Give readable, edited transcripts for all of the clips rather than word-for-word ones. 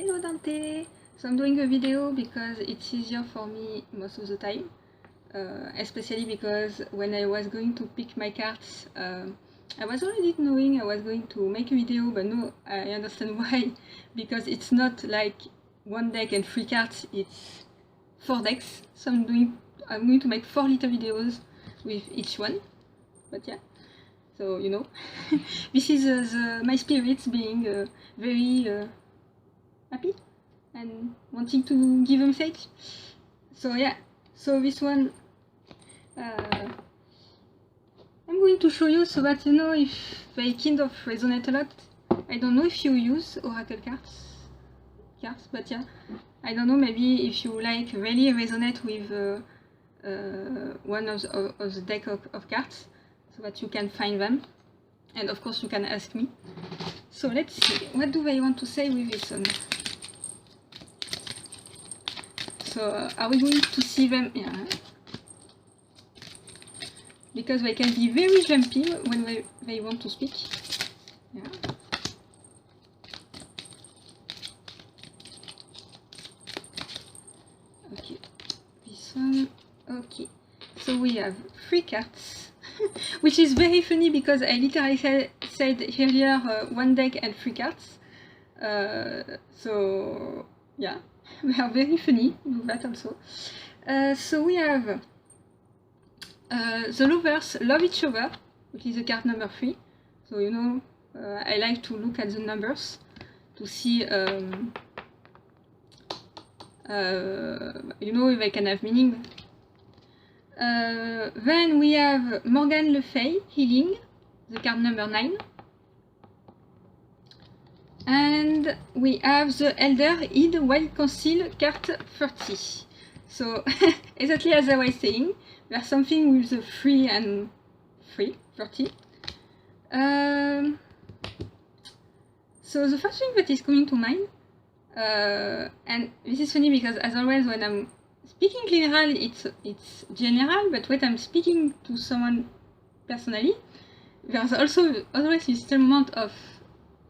Hello Dante! So I'm doing a video because it's easier for me most of the time, especially because when I was going to pick my cards, I was already knowing I was going to make a video, but no, I understand why, because it's not like one deck and 3 cards, it's 4 decks, so I'm going to make 4 little videos with each one, but yeah. So, you know, this is my spirits being very happy and wanting to give a message. So yeah, so this one I'm going to show you so that you know if they kind of resonate a lot. I don't know if you use oracle cards, but yeah, I don't know, maybe if you like really resonate with one of the deck of cards, so that you can find them, and of course you can ask me. So let's see, what do they want to say with this one? So are we going to see them? Yeah. Because they can be very jumpy when they want to speak. Yeah. Okay, this one. Okay, so we have 3 cards, which is very funny because I literally said earlier 1 deck and 3 cards. So yeah, they are very funny, do that also. So we have the lovers love each other, which is the card number 3. So you know, I like to look at the numbers to see, you know, if they can have meaning. Then we have Morgan Le Fay, healing, the card number 9. And we have the Elder Hid While Conceal, card 30. So exactly as I was saying, there's something with the 3 and 3, 30. So the first thing that is coming to mind, and this is funny because as always when I'm speaking general, it's general, but when I'm speaking to someone personally, there's also always this moment of,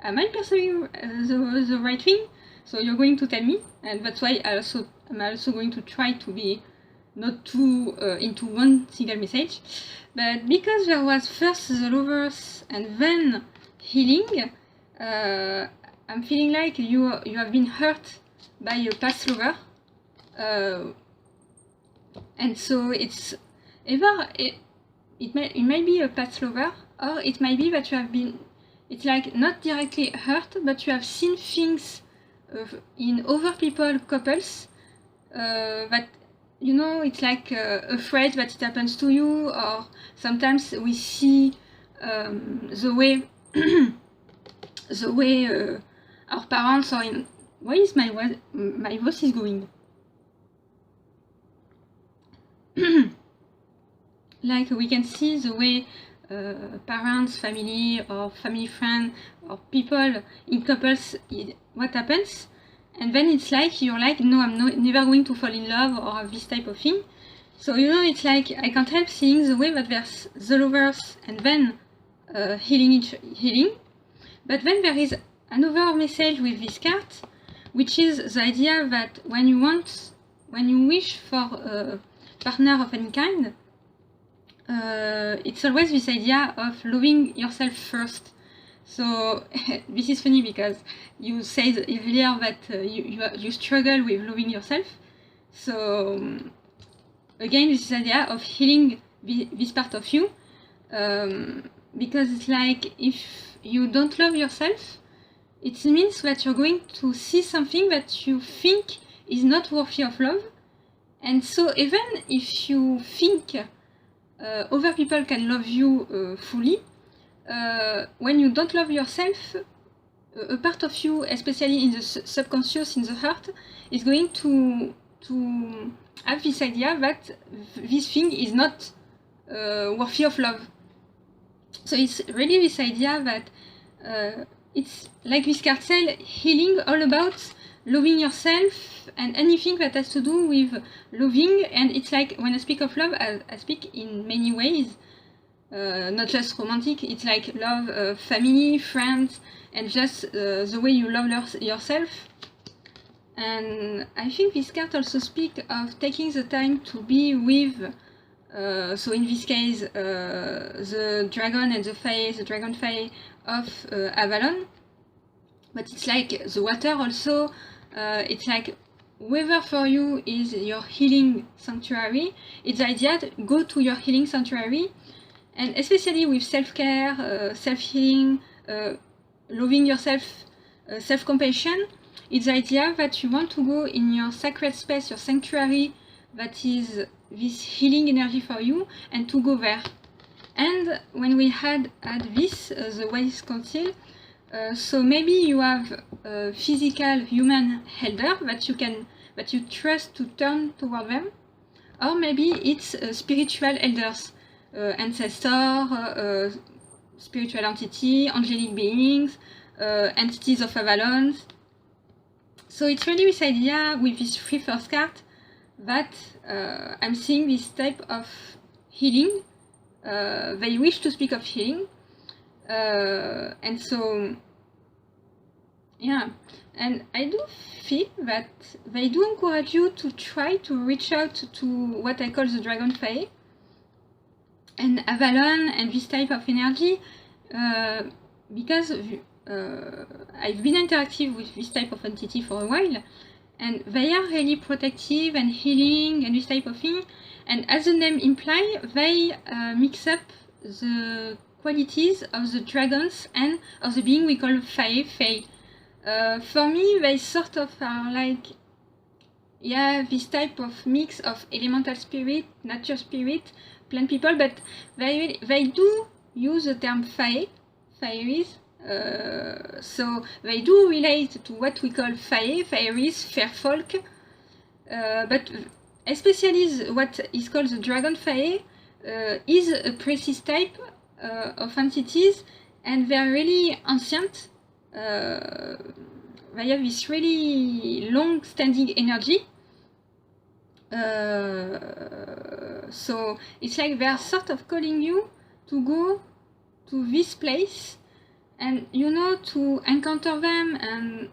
am I perceiving the right thing? So you're going to tell me, and that's why I'm also going to try to be not too into one single message. But because there was first the lovers and then healing, I'm feeling like you have been hurt by a past lover, and so it's either it might be a past lover, or it might be that you have been, it's like not directly hurt, but you have seen things in other couples that, you know, it's like afraid that it happens to you, or sometimes we see the way our parents are in. Why is my voice is going? Like we can see the way parents, family, or family friend, or people in couples, what happens, and then it's like you're like, no, I'm never going to fall in love or this type of thing. So you know, it's like I can't help seeing the way that there's the lovers and then healing, but then there is another message with this card, which is the idea that when you wish for a partner of any kind, it's always this idea of loving yourself first. So this is funny because you said earlier that you struggle with loving yourself. So again, this idea of healing this part of you, because it's like if you don't love yourself, it means that you're going to see something that you think is not worthy of love. And so even if you think other people can love you fully, when you don't love yourself, a part of you, especially in the subconscious, in the heart, is going to have this idea that this thing is not worthy of love. So it's really this idea that it's like this card said, healing, all about loving yourself and anything that has to do with loving. And it's like when I speak of love, I speak in many ways. Not just romantic, it's like love, family, friends, and just the way you love yourself. And I think this card also speaks of taking the time to be with, so in this case, the dragon and the fae, the dragon fae of Avalon. But it's like the water also, it's like whether for you is your healing sanctuary, it's the idea to go to your healing sanctuary, and especially with self-care, self-healing, loving yourself, self-compassion, it's the idea that you want to go in your sacred space, your sanctuary, that is this healing energy for you, and to go there. And when we had this, the Wise Council, so maybe you have a physical human elder that you trust to turn toward them, or maybe it's spiritual elders, ancestor, spiritual entity, angelic beings, entities of Avalon. So it's really this idea with this three first card that I'm seeing this type of healing. They wish to speak of healing. And so, yeah, and I do feel that they do encourage you to try to reach out to what I call the Dragon Fae and Avalon and this type of energy, because I've been interactive with this type of entity for a while, and they are really protective and healing and this type of thing, and as the name implies, they mix up the qualities of the dragons and of the being we call fae. For me, they sort of are like, yeah, this type of mix of elemental spirit, nature spirit, plant people, but they do use the term fairies, so they do relate to what we call fairies, fair folk, but especially what is called the dragon fae is a precise type of entities, and they are really ancient. They have this really long-standing energy. So it's like they are sort of calling you to go to this place, and you know, to encounter them, and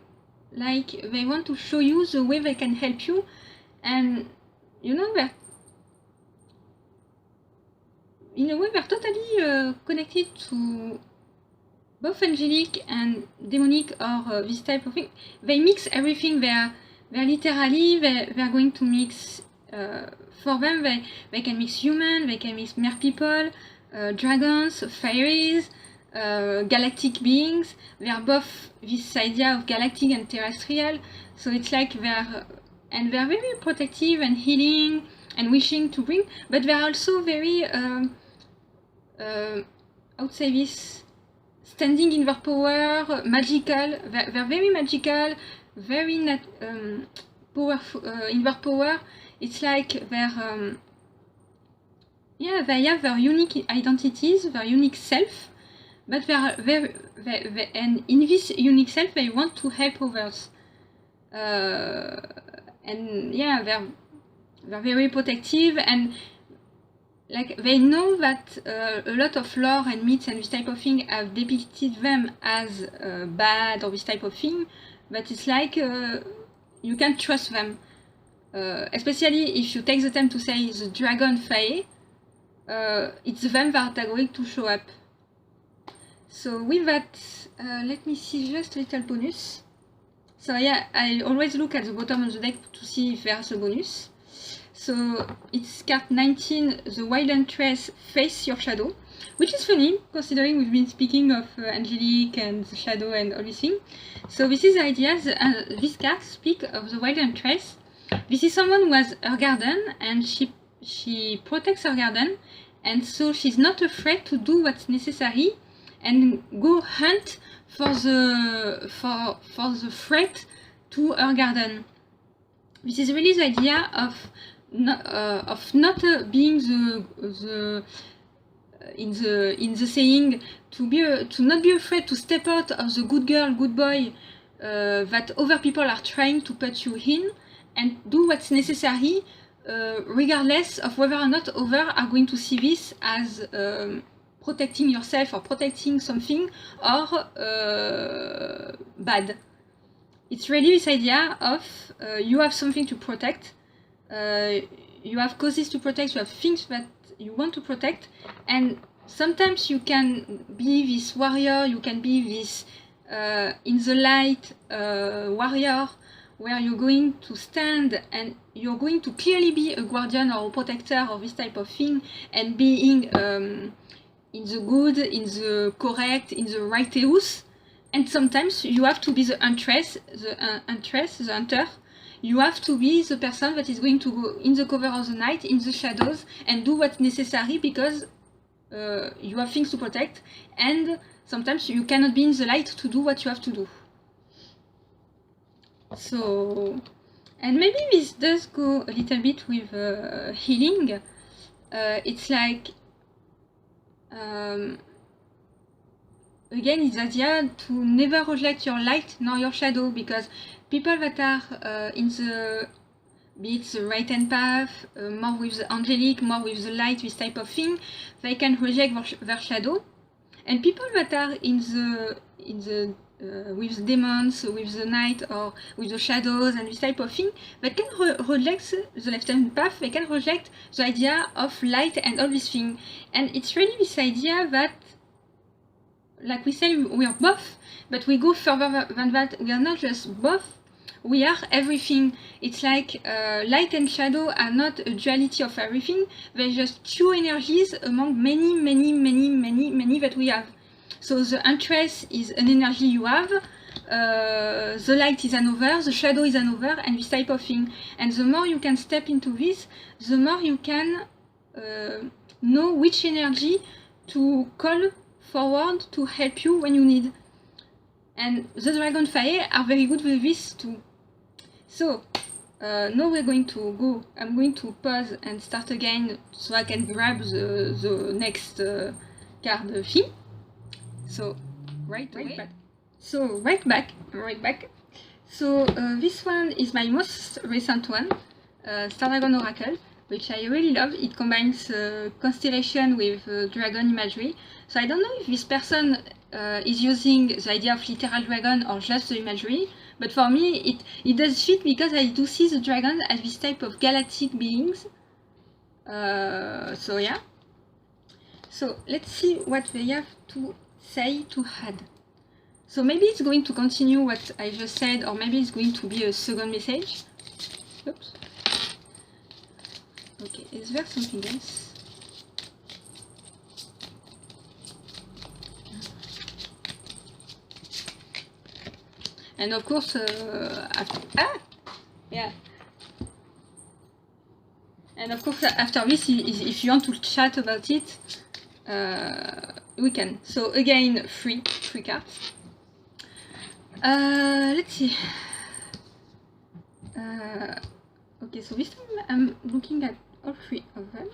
like they want to show you the way they can help you, and you know, they're in a way they're totally connected to both angelic and demonic, or this type of thing. They mix everything. They're literally they're going to mix. For them, they can mix human, they can mix mere people, dragons, fairies, galactic beings. They are both this idea of galactic and terrestrial. So it's like they're very protective and healing and wishing to bring, but they're also very I would say this, standing in their power, magical. They're very magical, very powerful in their power. It's like they're yeah, they have their unique identities, their unique self, but and in this unique self they want to help others, and yeah, they're very protective, and like they know that a lot of lore and myths and this type of thing have depicted them as bad or this type of thing, but it's like you can't trust them, especially if you take the time to say the dragon fae, it's them that are going to show up. So with that, let me see just a little bonus. So yeah, I always look at the bottom of the deck to see if there's a bonus. So it's card 19, the Wild Huntress Face Your Shadow, which is funny considering we've been speaking of Angelic and the shadow and everything. So this is the idea, this card speaks of the Wild Huntress. This is someone who has her garden, and she protects her garden, and so she's not afraid to do what's necessary and go hunt for the threat to her garden. This is really the idea of not being in the saying to not be afraid to step out of the good girl, good boy that other people are trying to put you in, and do what's necessary, regardless of whether or not others are going to see this as protecting yourself or protecting something or bad. it's really this idea of you have something to protect, you have causes to protect, you have things that you want to protect, and sometimes you can be this warrior, you can be this in the light warrior, where you're going to stand and you're going to clearly be a guardian or a protector of this type of thing, and being in the good, in the correct, in the righteous. And sometimes you have to be the huntress, the hunter. You have to be the person that is going to go in the cover of the night, in the shadows, and do what's necessary, because you have things to protect, and sometimes you cannot be in the light to do what you have to do. So, and maybe this does go a little bit with healing. It's like, again, it's the idea to never reject your light nor your shadow, because people that are in the, be it the right hand path, more with the angelic, more with the light, this type of thing, they can reject their shadow. And people that are in the with demons, with the night, or with the shadows and this type of thing, they can reject the left hand path, they can reject the idea of light and all this thing. And it's really this idea that, like we say, we are both, but we go further than that. We are not just both, we are everything. It's like light and shadow are not a duality of everything, they're just two energies among many that we have. So the huntress is an energy you have, the light is another, the shadow is another, and this type of thing. And the more you can step into this, the more you can know which energy to call forward to help you when you need. And the dragonfire are very good with this too. So now we're going to go, I'm going to pause and start again so I can grab the next card theme. So right back. So right back. So this one is my most recent one, Star Dragon Oracle, which I really love. It combines constellation with dragon imagery. So I don't know if this person is using the idea of literal dragon or just the imagery, but for me it does fit, because I do see the dragon as this type of galactic beings. So yeah. So let's see what they have to say to add. So maybe it's going to continue what I just said, or maybe it's going to be a second message. Oops. Okay, is there something else? And of course, yeah. And of course, after this, if you want to chat about it, we can. So again, three cards. Let's see. Okay, so this time I'm looking at all three of them.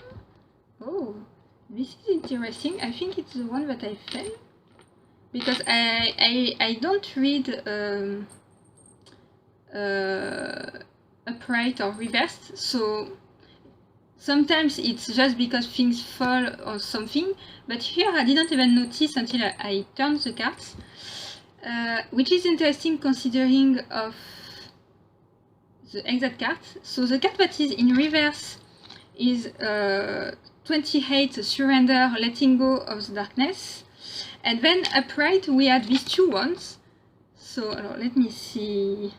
Oh, this is interesting. I think it's the one that I fell, because I don't read upright or reversed, so sometimes it's just because things fall or something, but here I didn't even notice until I turned the cards, which is interesting considering of the exact card. So the card that is in reverse is 28, surrender, letting go of the darkness, and then upright we had these two ones. So let me see,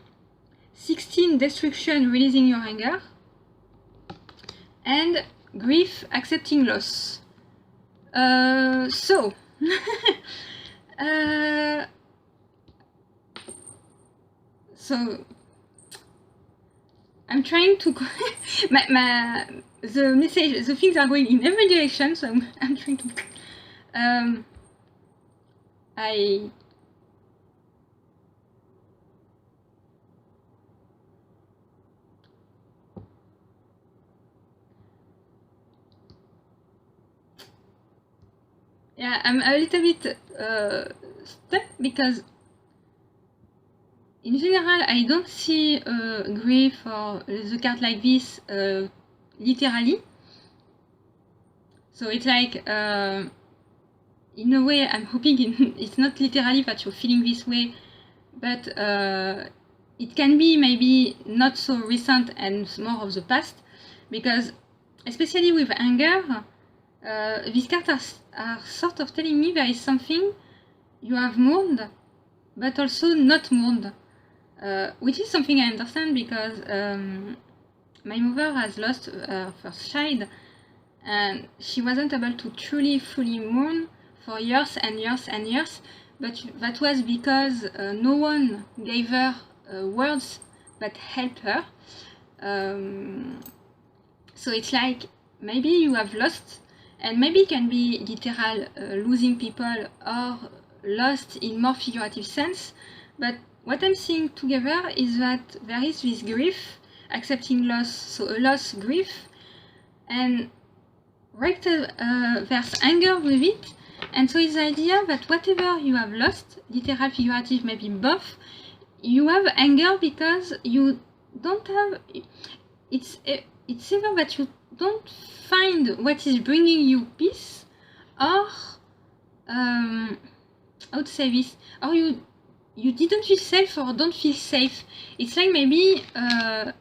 16, destruction, releasing your anger, and grief, accepting loss. So so I'm trying to the message, the things are going in every direction, so I'm trying to yeah, I'm a little bit stuck, because in general I don't see grief or the card like this literally. So it's like in a way I'm hoping it's not literally that you're feeling this way, but it can be maybe not so recent and more of the past, because especially with anger, these cards are sort of telling me there is something you have mourned, but also not mourned, which is something I understand, because my mother has lost her first child, and she wasn't able to truly fully mourn for years and years and years, but that was because no one gave her words that helped her. So it's like maybe you have lost, and maybe it can be literal losing people, or lost in more figurative sense, but what I'm seeing together is that there is this grief, accepting loss, so a loss, grief, and right there's anger with it. And so it's the idea that whatever you have lost, literal, figurative, maybe both, you have anger because you don't have, it's either that you don't find what is bringing you peace, or how to say this, or you didn't feel safe or don't feel safe. It's like maybe I'm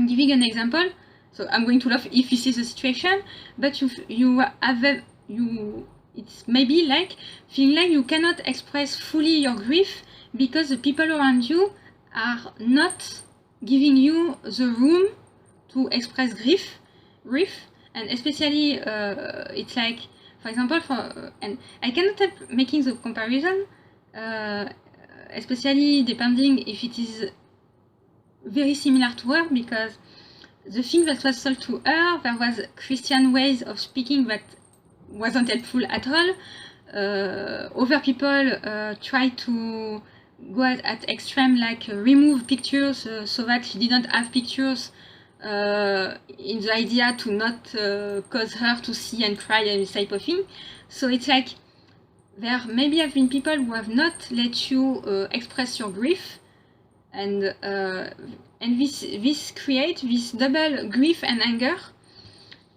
giving an example, so I'm going to laugh if this is the situation, but it's maybe like feeling like you cannot express fully your grief because the people around you are not giving you the room to express grief, and especially it's like, for example, and I cannot help making the comparison, especially depending if it is very similar to her, because the thing that was sold to her, there was Christian ways of speaking that wasn't helpful at all. Other people try to go at extreme, like remove pictures so that she didn't have pictures, in the idea to not cause her to see and cry and this type of thing. So it's like there maybe have been people who have not let you express your grief, and this creates this double grief and anger.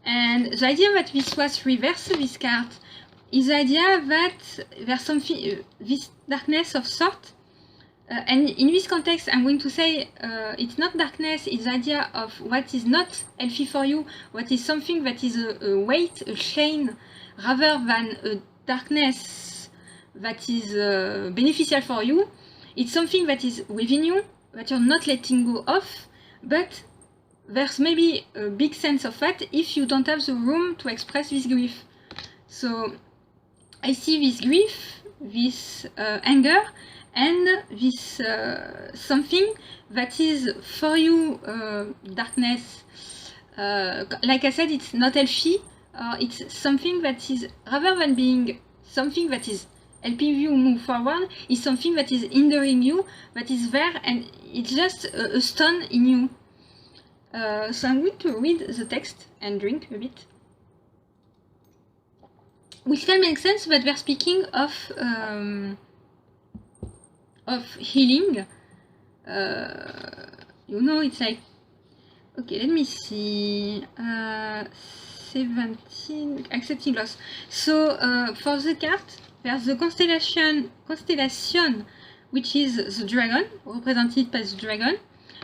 And the idea that this was reversed, this card, is the idea that there's something, this darkness of sort, and in this context I'm going to say it's not darkness, it's the idea of what is not healthy for you, what is something that is a weight, a chain, rather than a darkness that is beneficial for you. It's something that is within you, that you're not letting go of, but there's maybe a big sense of that if you don't have the room to express this grief. So I see this grief, this anger, and this something that is for you darkness. Like I said, it's not healthy, it's something that is, rather than being something that is helping you move forward, is something that is hindering you, that is there, and it's just a stone in you. So I'm going to read the text and drink a bit. Which can make sense that we're speaking of healing. You know, it's like, okay, let me see. 17, accepting loss. So for the card, there's the constellation, which is the dragon, represented by the dragon.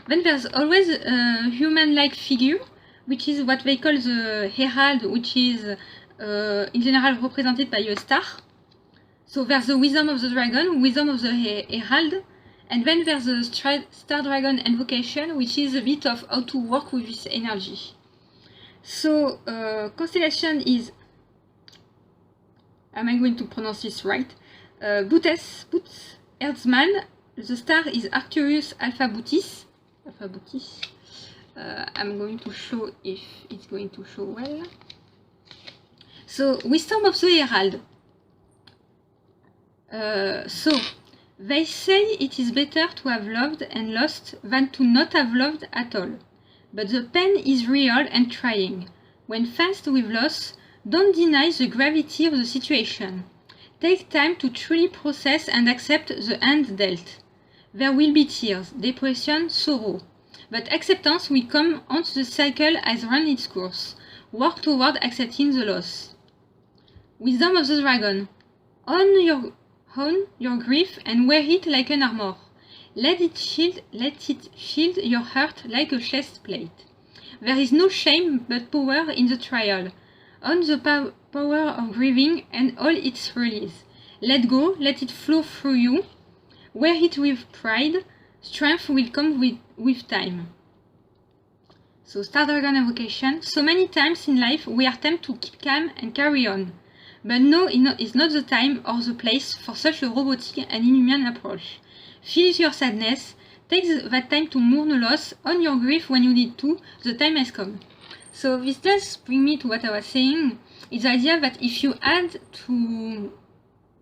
Then there's always a human-like figure, which is what they call the herald, which is in general represented by a star. So there's the wisdom of the dragon, wisdom of the herald, and then there's the star dragon invocation, which is a bit of how to work with this energy. So constellation is, am I going to pronounce this right? Bootes, Herdsman. The star is Arcturus Alpha Bootis. I'm going to show if it's going to show well. So, wisdom of the herald. So, they say it is better to have loved and lost than to not have loved at all. But the pain is real and trying. When faced with loss, don't deny the gravity of the situation. Take time to truly process and accept the hand dealt. There will be tears, depression, sorrow. But acceptance will come once the cycle has run its course. Work toward accepting the loss. Wisdom of the dragon. Own your grief and wear it like an armor. Let it shield your heart like a chest plate. There is no shame but power in the trial. On the power of grieving and all its release. Let go, let it flow through you. Wear it with pride. Strength will come with time. So Star Dragon Evocation. So many times in life we are tempted to keep calm and carry on. But no, it's not the time or the place for such a robotic and inhuman approach. Feel your sadness. Take that time to mourn a loss. Own your grief when you need to. The time has come. So this does bring me to what I was saying. It's the idea that if you had to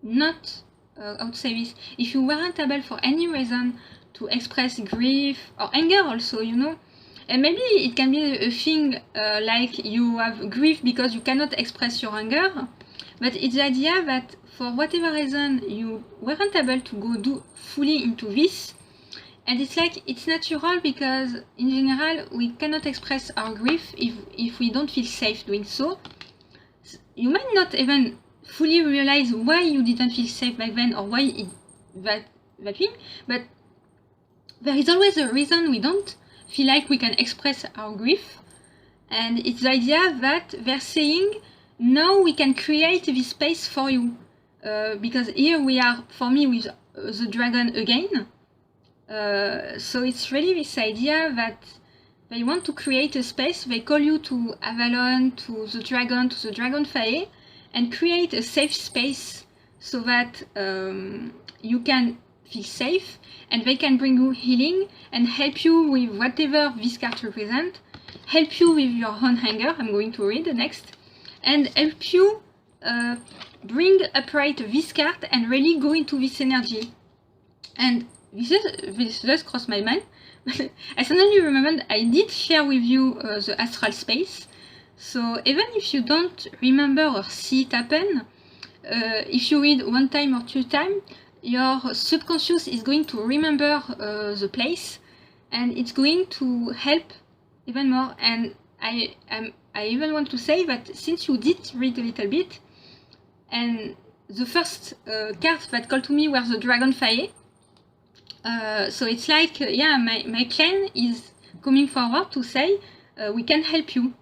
not, how to say this, if you weren't able for any reason to express grief or anger also, you know, and maybe it can be a thing like you have grief because you cannot express your anger, but it's the idea that for whatever reason you weren't able to go fully into this, and it's like it's natural because in general we cannot express our grief if we don't feel safe doing so. You might not even fully realize why you didn't feel safe back then or why that thing, but there is always a reason we don't feel like we can express our grief, and it's the idea that they're saying now we can create this space for you, because here we are, for me, with the dragon again. So it's really this idea that they want to create a space. They call you to Avalon, to the Dragon Fae, and create a safe space so that you can feel safe, and they can bring you healing and help you with whatever this card represents, help you with your own anger. I'm going to read next, and help you bring upright this card and really go into this energy. And this just crossed my mind. I suddenly remembered I did share with you the astral space. So even if you don't remember or see it happen, if you read one time or two times, your subconscious is going to remember the place, and it's going to help even more. And I even want to say that since you did read a little bit, and the first cards that called to me were the Dragon Fae, so it's like, yeah, my clan is coming forward to say, we can help you.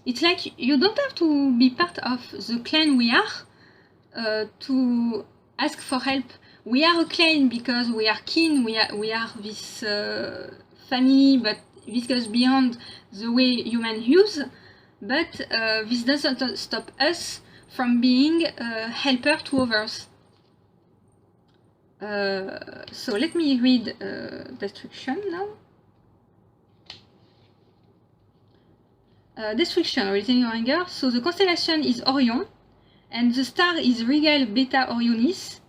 It's like you don't have to be part of the clan we are to ask for help. We are a clan because we are kin, we are this family, but this goes beyond the way humans use. But this doesn't stop us from being a helper to others. So let me read Destruction now. Destruction, Raising Your Anger. So the constellation is Orion, and the star is Regal Beta Orionis.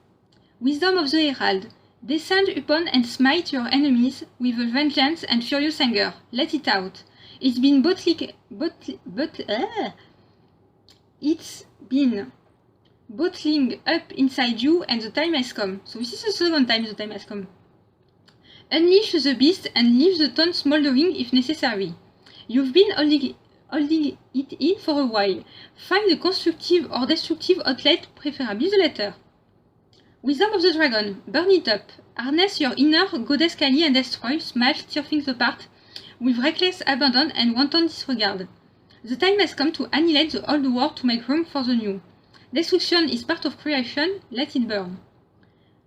Wisdom of the Herald. Descend upon and smite your enemies with a vengeance and furious anger. Let it out. It's been bottling up inside you, and the time has come. So this is the second time the time has come. Unleash the beast and leave the town smoldering if necessary. You've been holding it in for a while. Find a constructive or destructive outlet, preferably the latter. Wisdom of the Dragon. Burn it up. Harness your inner goddess Kali and destroy, smash, tear things apart with reckless abandon and wanton disregard. The time has come to annihilate the old world to make room for the new. Destruction is part of creation, let it burn.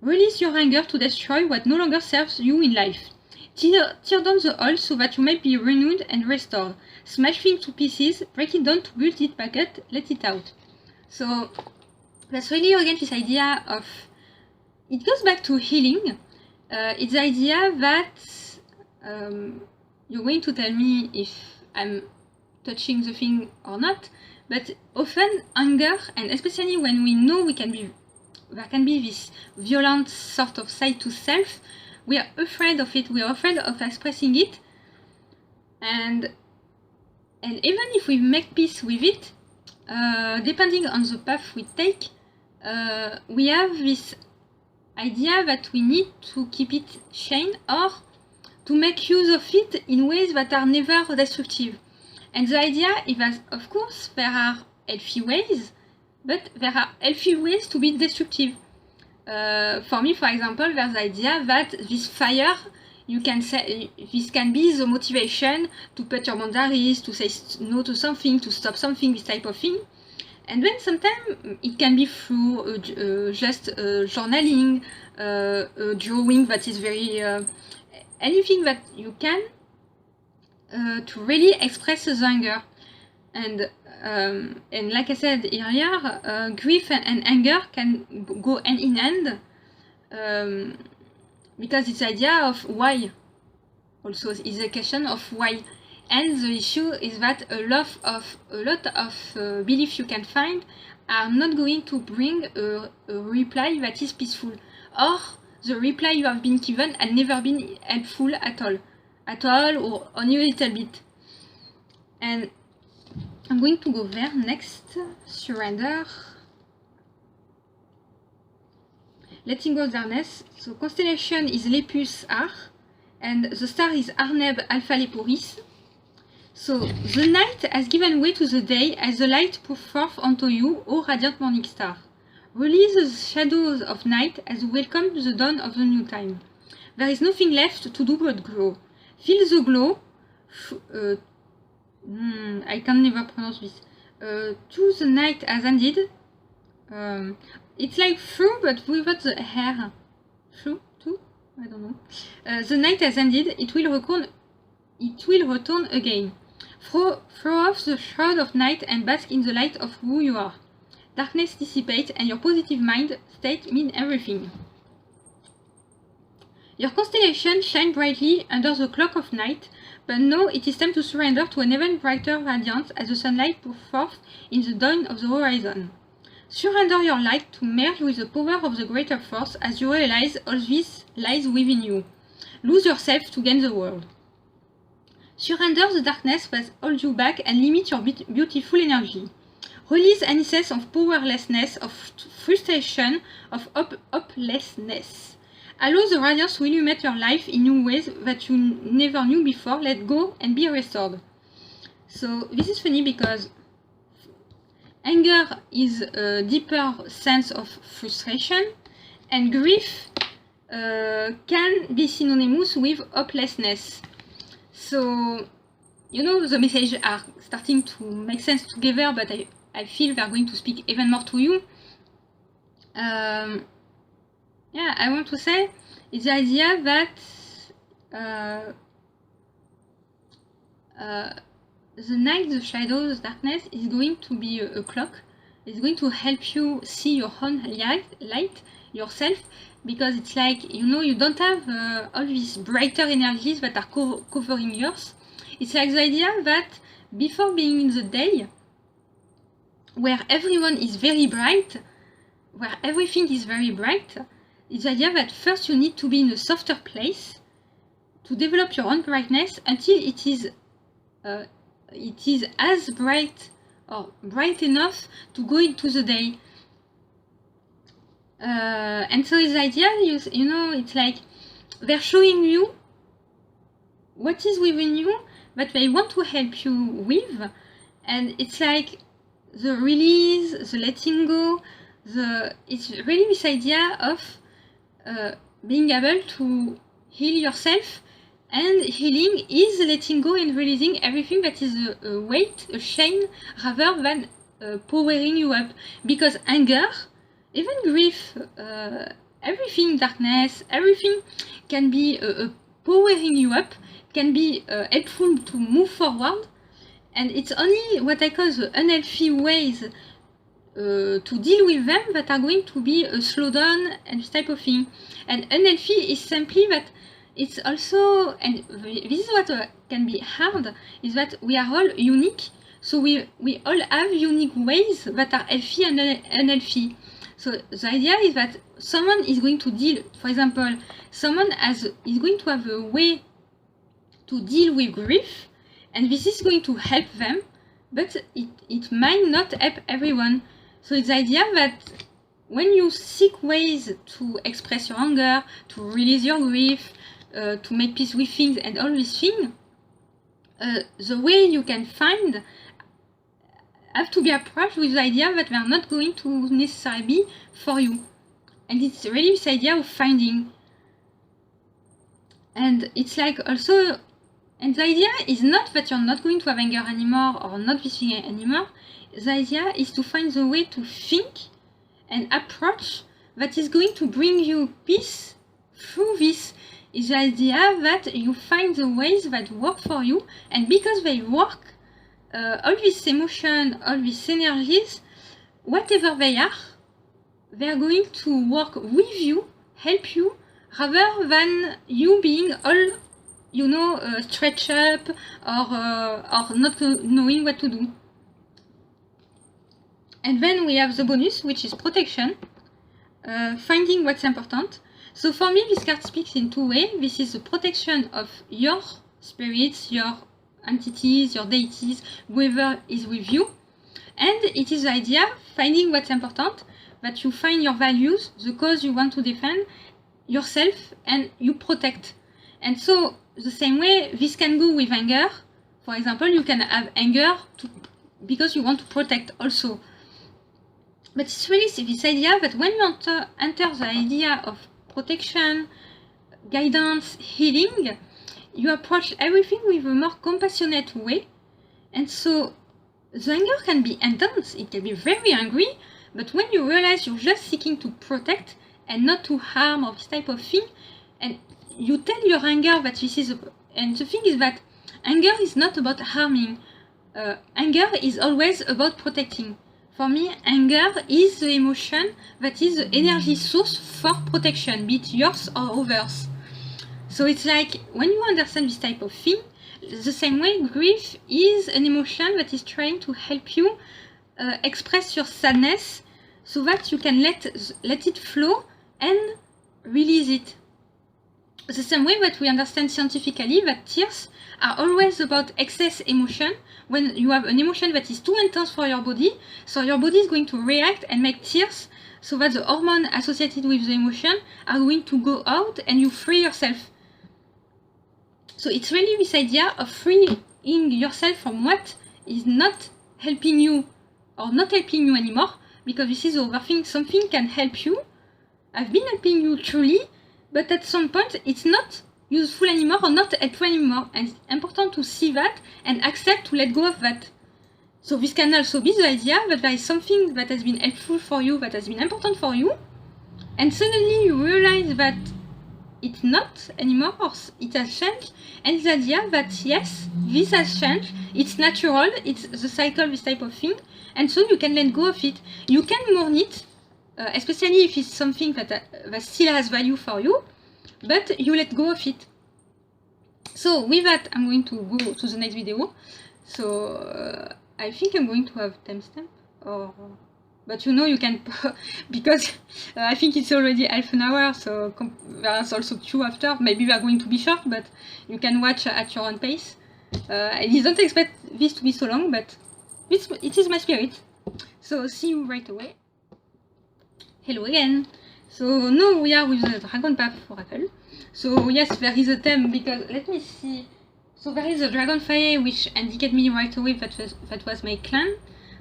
Release your anger to destroy what no longer serves you in life. Tear down the old so that you may be renewed and restored. Smash things to pieces, break it down to build it back up, let it out. So that's really again this idea of, it goes back to healing. It's the idea that you're going to tell me if I'm touching the thing or not, but often anger, and especially when we know there can be this violent sort of side to self, we are afraid of it, we are afraid of expressing it, and even if we make peace with it, depending on the path we take, we have this idea that we need to keep it chained or to make use of it in ways that are never destructive. And the idea is that, of course, there are healthy ways, but there are healthy ways to be destructive. For me, for example, there's the idea that this fire, you can say, this can be the motivation to put your boundaries, to say no to something, to stop something, this type of thing. And then sometimes it can be through just journaling, drawing that is very, anything that you can to really express the anger. And like I said earlier, grief and anger can go hand in hand, because it's the idea of why. Also, is a question of why. And the issue is that a lot of beliefs you can find are not going to bring a reply that is peaceful, or the reply you have been given had never been helpful at all, or only a little bit. And I'm going to go there next. Surrender. Letting go of darkness. So constellation is Lepus R, and the star is Arneb Alpha Leporis. So the night has given way to the day as the light pours forth onto you, O radiant morning star. Release the shadows of night as you welcome the dawn of the new time. There is nothing left to do but grow. Feel the glow. I can never pronounce this. To the night has ended. It's like through, but without the hair. Through, too? I don't know. The night has ended. It will return again. Throw off the shroud of night and bask in the light of who you are. Darkness dissipates and your positive mind state mean everything. Your constellation shine brightly under the cloak of night, but now it is time to surrender to an even brighter radiance as the sunlight pours forth in the dawn of the horizon. Surrender your light to merge with the power of the greater force as you realize all this lies within you. Lose yourself to gain the world. Surrender the darkness that holds you back and limit your beautiful energy. Release any sense of powerlessness, of frustration, of hopelessness. Allow the radiance to illuminate your life in new ways that you never knew before. Let go and be restored. So this is funny because anger is a deeper sense of frustration, and grief can be synonymous with hopelessness. So, you know, the messages are starting to make sense together, but I feel they're going to speak even more to you. Yeah, I want to say it's the idea that the night, the shadows, the darkness is going to be a clock. It's going to help you see your own light yourself, because it's like, you know, you don't have all these brighter energies that are covering yours. It's like the idea that before being in the day, where everyone is very bright, where everything is very bright, it's the idea that first you need to be in a softer place to develop your own brightness until it is as bright or bright enough to go into the day. And so the idea, you know, it's like they're showing you what is within you that they want to help you with, and it's like the release, the letting go, it's really this idea of being able to heal yourself, and healing is letting go and releasing everything that is a weight, a shame, rather than powering you up. Because anger, even grief, everything, darkness, everything can be powering you up, can be helpful to move forward, and it's only what I call the unhealthy ways to deal with them that are going to be a slowdown and this type of thing. And unhealthy is simply that it's also, and this is what can be hard, is that we are all unique, so we all have unique ways that are healthy and unhealthy. So the idea is that someone is going to deal, for example, someone is going to have a way to deal with grief, and this is going to help them, but it might not help everyone. So it's the idea that when you seek ways to express your anger, to release your grief, to make peace with things and all these things, the way you can find have to be approached with the idea that they are not going to necessarily be for you. And it's really this idea of finding. And it's like also, and the idea is not that you're not going to have anger anymore or not this thing anymore. The idea is to find the way to think and approach that is going to bring you peace through this. Is the idea that you find the ways that work for you, and because they work, all this emotion, all these energies, whatever they are going to work with you, help you, rather than you being all, you know, stretched up or not knowing what to do. And then we have the bonus, which is protection, finding what's important. So for me, this card speaks in two ways. This is the protection of your spirits, your entities, your deities, whoever is with you. And it is the idea, finding what's important, that you find your values, the cause you want to defend, yourself, and you protect. And so the same way, this can go with anger. For example, you can have anger because you want to protect also. But it's really this idea that when you enter the idea of protection, guidance, healing, you approach everything with a more compassionate way. And so the anger can be intense, it can be very angry, but when you realize you're just seeking to protect and not to harm or this type of thing, and you tell your anger that this is, and the thing is that anger is not about harming. Anger is always about protecting. For me, anger is the emotion that is the energy source for protection, be it yours or others. So it's like, when you understand this type of thing, the same way grief is an emotion that is trying to help you express your sadness so that you can let it flow and release it. The same way that we understand scientifically that tears are always about excess emotion. When you have an emotion that is too intense for your body, so your body is going to react and make tears so that the hormone associated with the emotion are going to go out and you free yourself. So it's really this idea of freeing yourself from what is not helping you or not helping you anymore, because this is the other thing. Something can help you, I've been helping you truly, but at some point it's not useful anymore or not helpful anymore, and it's important to see that and accept to let go of that. So this can also be the idea that there is something that has been helpful for you, that has been important for you, and suddenly you realize that it's not anymore, or it has changed, and the idea that yes, this has changed, it's natural, it's the cycle, this type of thing, and so you can let go of it. You can mourn it, especially if it's something that still has value for you, but you let go of it. So with that, I'm going to go to the next video. So I think I'm going to have timestamp, but you know, you can, because I think it's already half an hour, so there's also 2 after. Maybe we are going to be short, but you can watch at your own pace. I didn't expect this to be so long, but it is my spirit. So see you right away. Hello again. So now we are with the Dragon Path Oracle. So yes, there is a theme, because let me see. So there is a Dragonfire, which indicated me right away that was my clan.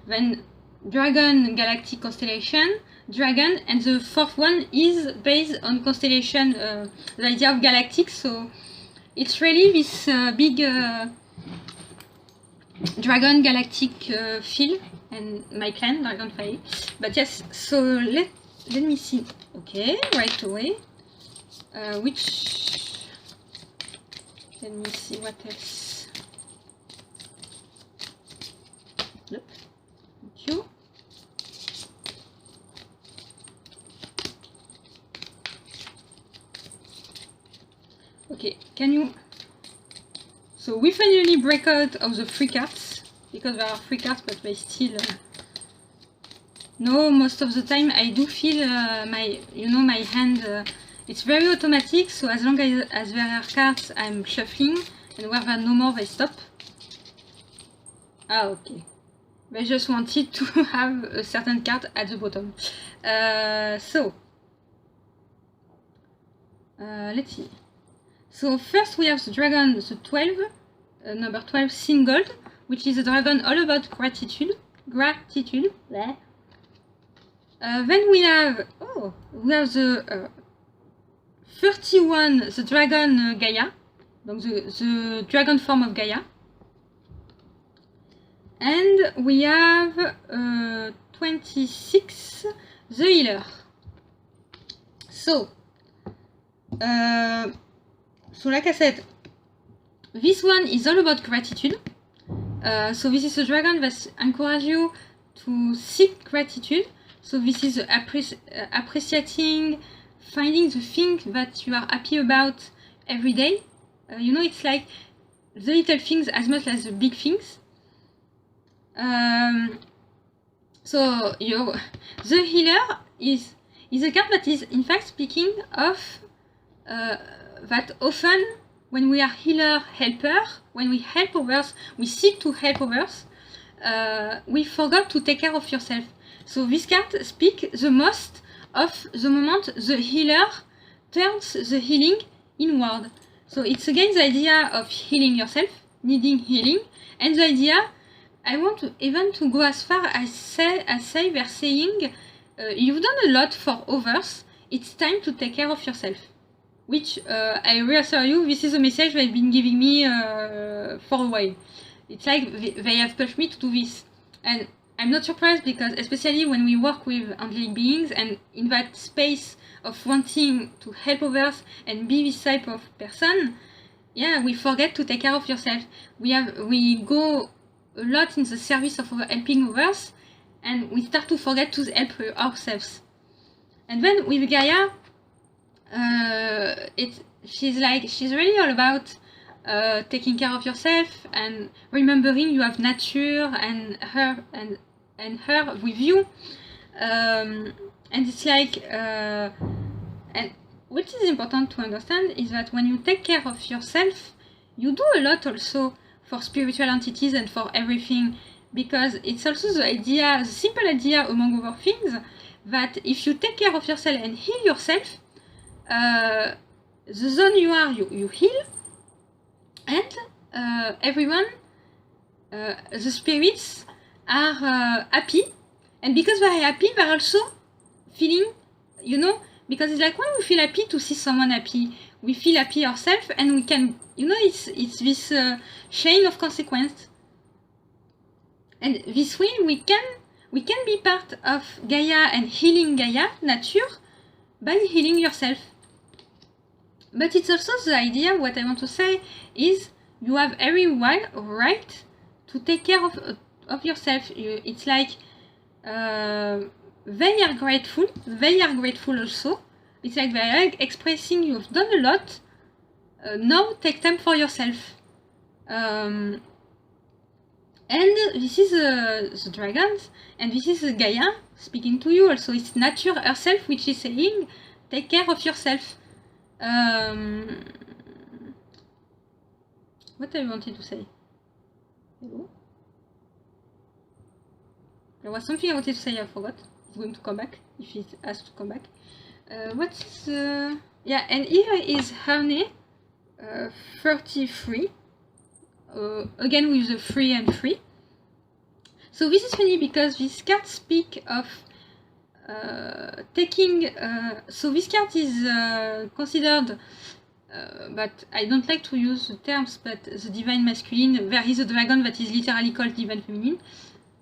Then Dragon, Galactic Constellation, Dragon, and the 4th one is based on constellation, the idea of galactic. So it's really this big Dragon Galactic feel, and my clan, Dragonfire. But yes, so let me see. Okay, right away. Let me see what else. Nope. Thank you. Okay, can you... So we finally break out of the 3 cards, because there are 3 cards, but they still... No, most of the time I do feel my hand, it's very automatic, so as long as there are cards I'm shuffling, and where there are no more they stop. Ah, okay. They just wanted to have a certain card at the bottom. Let's see. So first we have the dragon, the 12, number 12, Sin Gold, which is a dragon all about gratitude. Bleh. Then we have the 31, the dragon Gaia, donc the dragon form of Gaia. And we have 26, the healer. So, like I said, this one is all about gratitude. So this is a dragon that encourages you to seek gratitude. So this is appreciating, finding the things that you are happy about every day. You know, it's like the little things as much as the big things. So the healer is a card that is in fact speaking of that often when we are healer helper, when we help others, we seek to help others, we forgot to take care of yourself. So this card speaks the most of the moment the healer turns the healing inward. So it's again the idea of healing yourself, needing healing, and the idea, I want even to go as far as say they're saying, you've done a lot for others, it's time to take care of yourself. Which I reassure you, this is a message they've been giving me for a while. It's like they have pushed me to do this. And I'm not surprised because especially when we work with angelic beings and in that space of wanting to help others and be this type of person, yeah, we forget to take care of yourself. We go a lot in the service of helping others and we start to forget to help ourselves. And then with Gaia, she's really all about taking care of yourself and remembering you have nature and her with you, and it's like and what is important to understand is that when you take care of yourself, you do a lot also for spiritual entities and for everything, because it's also the simple idea among other things, that if you take care of yourself and heal yourself, the zone you are, you heal, and everyone, the spirits are happy, and because they're happy, they're also feeling, you know, because it's like when we feel happy to see someone happy, we feel happy ourselves, and we can, you know, it's this chain of consequence, and this way we can be part of Gaia and healing Gaia, nature, by healing yourself. But it's also the idea, what I want to say is, you have every right to take care of yourself. It's like they are grateful also. It's like they're expressing you've done a lot, now take time for yourself. And this is the dragons, and this is Gaia speaking to you also. It's nature herself which is saying, take care of yourself. What I wanted to say? Hello? There was something I wanted to say, I forgot. It's going to come back, if it has to come back. What is yeah, and here is Herne 33. Again with the 3 and 3. So this is funny because this card speaks of taking, so this card is considered, but I don't like to use the terms, but the divine masculine. There is a dragon that is literally called divine feminine.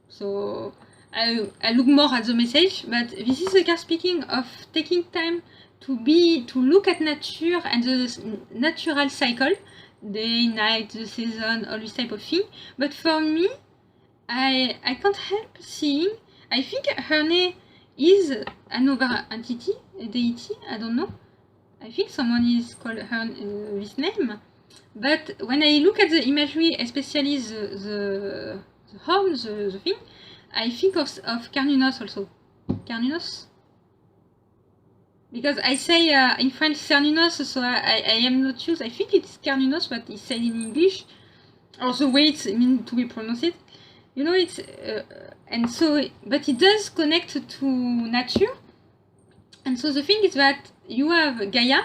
So I look more at the message, but this is a card speaking of taking time to look at nature and the natural cycle, day, night, the season, all this type of thing. But for me, I can't help seeing, I think Herne is another entity, a deity, I don't know. I think someone is called this name. But when I look at the imagery, especially the horn, the thing, I think of Cernunnos also. Cernunnos? Because I say in French Cernunnos, so I am not sure. I think it's Cernunnos, but it's said in English. Or the way it's meant to be pronounced. You know, it's and so, but it does connect to nature. And so the thing is that you have Gaia,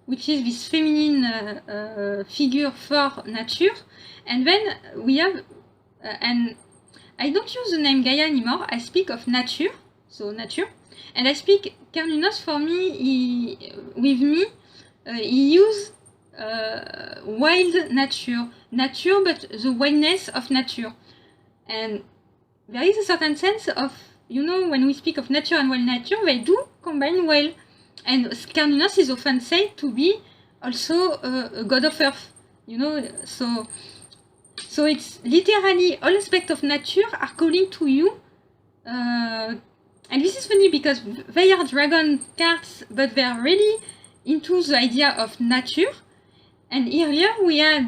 which is this feminine figure for nature, and then we have, and I don't use the name Gaia anymore. I speak of nature, so nature, And I speak Cernunnos for me, with me, he use wild nature, but the wildness of nature. And there is a certain sense of, when we speak of nature and wild nature, they do combine well. And Cernunnos is often said to be also a god of earth, so it's literally all aspects of nature are calling to you. And this is funny because they are dragon cards, but they are really into the idea of nature. And earlier we had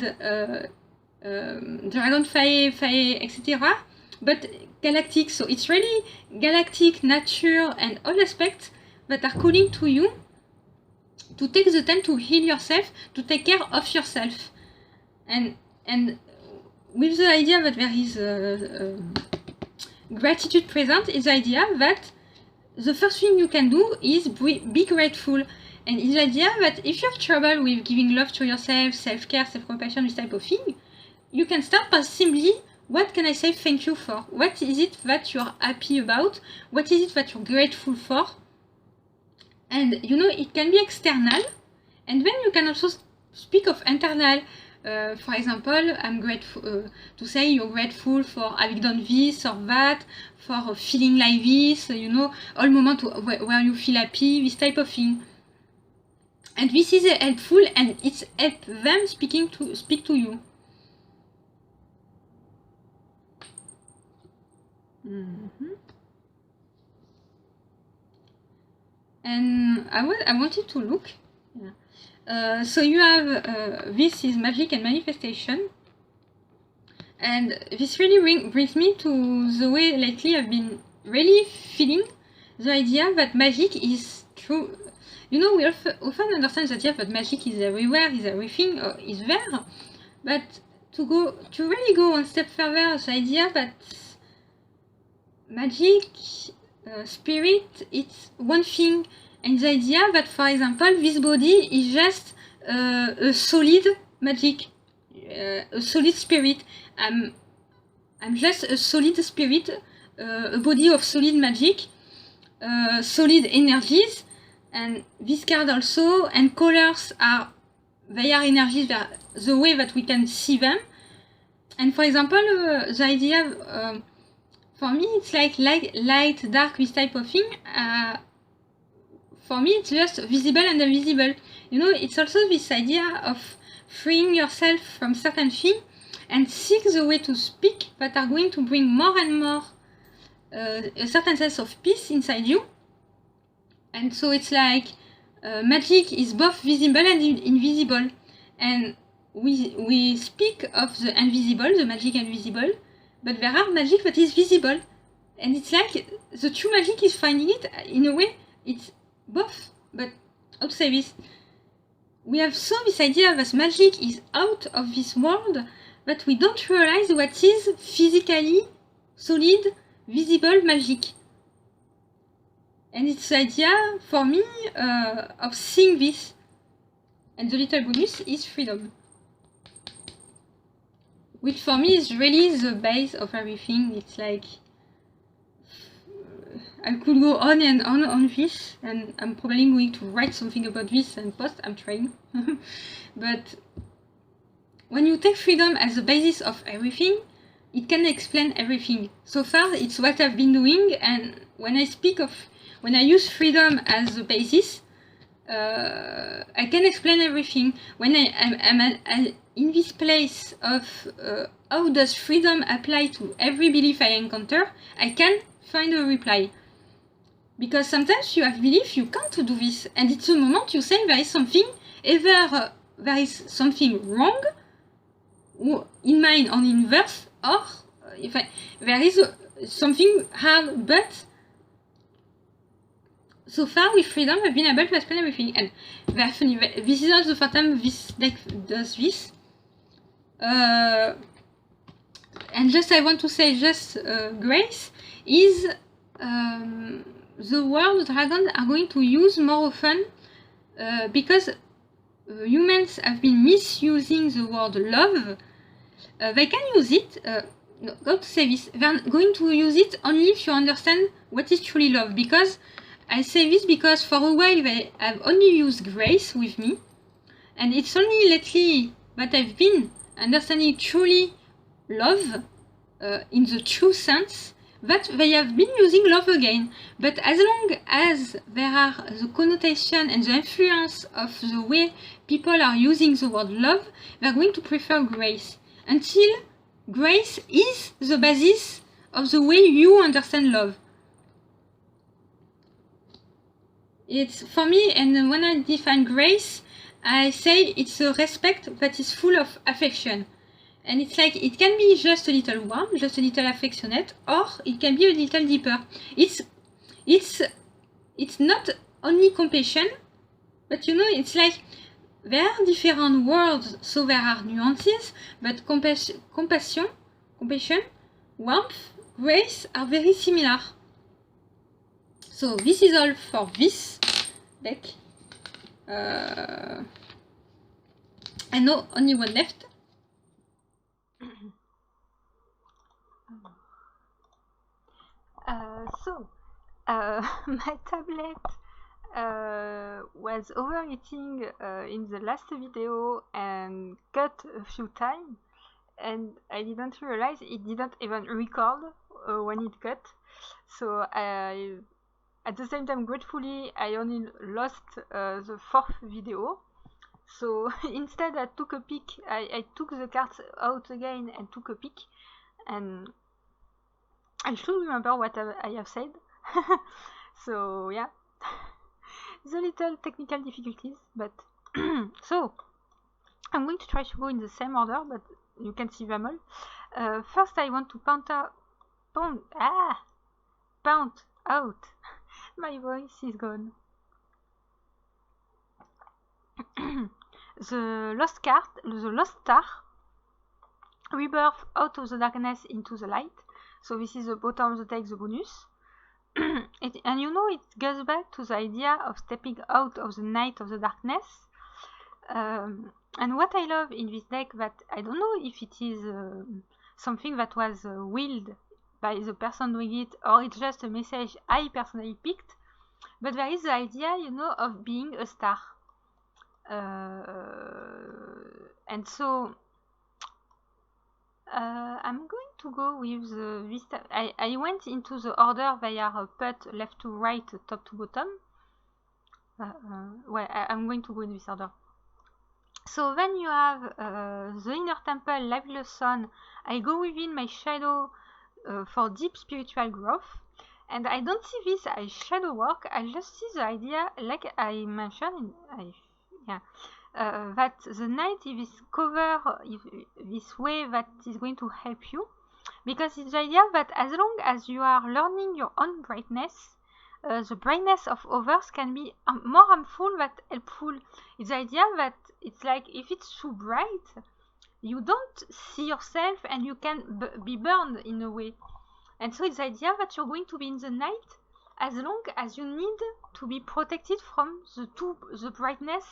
dragon, fae, etc. But galactic, so it's really galactic, nature, and all aspects that are calling to you to take the time to heal yourself, to take care of yourself. And with the idea that there is gratitude present, is the idea that the first thing you can do is be grateful. And it's the idea that if you have trouble with giving love to yourself, self-care, self-compassion, this type of thing, you can start by simply, what can I say thank you for? What is it that you're happy about? What is it that you're grateful for? And it can be external, and then you can also speak of internal. For example, I'm grateful to say you're grateful for having done this or that, for feeling like this, all moments where you feel happy, this type of thing. And this is helpful, and it's help them speak to you. And I wanted to look. Yeah. So you have this is magic and manifestation, and this really brings me to the way lately I've been really feeling the idea that magic is true. We often understand the idea that magic is everywhere, is everything, or is there, but to really go one step further, the idea that magic, spirit, it's one thing. And the idea that, for example, this body is just a solid magic, a solid spirit. I'm just a solid spirit, a body of solid magic, solid energies. And this card also, and colors they are energies, the way that we can see them. And for example, the idea, for me, it's like light, dark, this type of thing. For me, it's just visible and invisible. It's also this idea of freeing yourself from certain things and seek the way to speak that are going to bring more and more a certain sense of peace inside you. And so it's like magic is both visible and invisible. And we speak of the invisible, the magic invisible, but there are magic that is visible. And it's like the true magic is finding it in a way, it's both, but how to say this? We have this idea that magic is out of this world, but we don't realize what is physically solid, visible magic. And it's the idea for me of seeing this. And the little bonus is freedom, which for me is really the base of everything. It's like I could go on and on this, and I'm probably going to write something about this and post. I'm trying. But when you take freedom as the basis of everything, it can explain everything. So far, it's what I've been doing, and when I use freedom as the basis, I can explain everything. When I'm in this place of how does freedom apply to every belief I encounter, I can find a reply. Because sometimes you have belief you can't do this, and it's a moment you say there is something, either there is something wrong in mind or in verse, or there is something hard. But so far with freedom I've been able to explain everything, and very funny, this is not the first time this deck does this. And just I want to say grace is the word dragons are going to use more often because humans have been misusing the word love. They can use it, how to say this, they're going to use it only if you understand what is truly love, because I say this because for a while I've only used grace with me, and it's only lately that I've been understanding truly love in the true sense, that they have been using love again. But as long as there are the connotation and the influence of the way people are using the word love, they're going to prefer grace, until grace is the basis of the way you understand love. It's for me, and when I define grace, I say it's a respect that is full of affection. And it's like, it can be just a little warm, just a little affectionate, or it can be a little deeper. It's not only compassion, but you know, it's like there are different words, so there are nuances, but compassion, warmth, grace are very similar. So this is all for this deck. I know only one left. My tablet was overheating in the last video and cut a few times, and I didn't realize it didn't even record when it cut. So at the same time, gratefully, I only lost the fourth video. So instead I took a peek, I took the cards out again and took a peek, and I should remember what I have said. So yeah, the little technical difficulties, but so I'm going to try to go in the same order, but you can see them all. First I want to pound out. My voice is gone. The lost card, the lost star, rebirth out of the darkness into the light. So this is the bottom of the deck, the bonus. And you know, it goes back to the idea of stepping out of the night of the darkness. And what I love in this deck, that I don't know if it is something that was willed by the person doing it, or it's just a message I personally picked, but there is the idea, you know, of being a star. And so I'm going to go with this. I went into the order via put left to right, top to bottom. Well, I'm going to go in this order. So then you have the inner temple, lifeless sun. I go within my shadow for deep spiritual growth. And I don't see this as shadow work. I just see the idea, like I mentioned, that the night is cover this way that is going to help you, because it's the idea that as long as you are learning your own brightness, the brightness of others can be more harmful than helpful. It's the idea that it's like, if it's too bright, you don't see yourself and you can be burned in a way. And so it's the idea that you're going to be in the night as long as you need to be protected from the brightness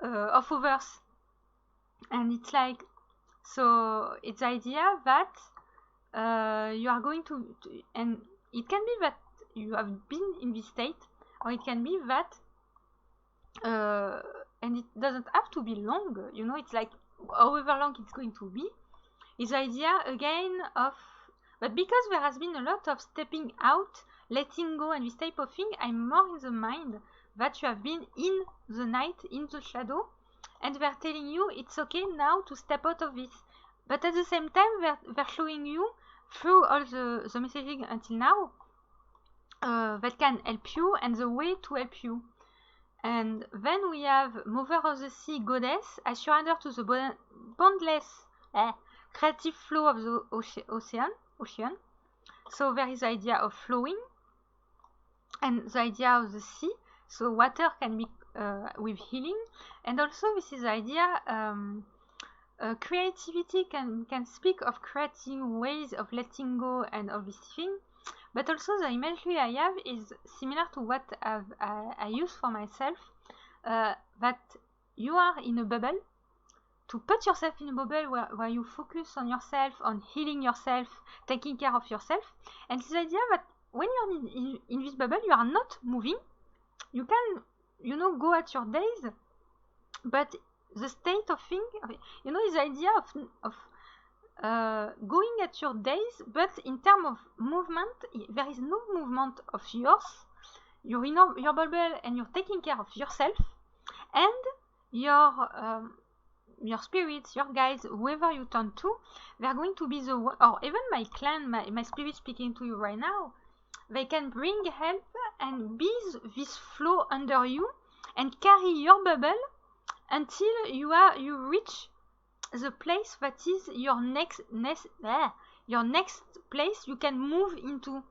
of others. And it's like, so it's the idea that you are going to, and it can be that you have been in this state, or it can be that and it doesn't have to be long, you know, it's like however long it's going to be. It's the idea again of, but because there has been a lot of stepping out, letting go, and this type of thing, I'm more in the mind that you have been in the night, in the shadow, and they're telling you it's okay now to step out of this. But at the same time, they're showing you through all the messaging until now that can help you and the way to help you. And then we have Mover of the Sea, Goddess. I surrender to the boundless creative flow of the ocean. So there is the idea of flowing, and the idea of the sea. So water can be with healing, and also this is the idea creativity can speak of creating ways of letting go and of this thing. But also the imagery I have is similar to what I use for myself, that you are in a bubble, to put yourself in a bubble where you focus on yourself, on healing yourself, taking care of yourself. And it's the idea that when you're in this bubble, you are not moving. You can, you know, go at your days, but the state of thing, you know, is the idea of going at your days, but in terms of movement, there is no movement of yours. You're in your bubble and you're taking care of yourself and your spirits, your guides, whoever you turn to, they're going to be the one, or even my clan, my spirit speaking to you right now, they can bring help and be this flow under you and carry your bubble until you reach the place that is your next place you can move into.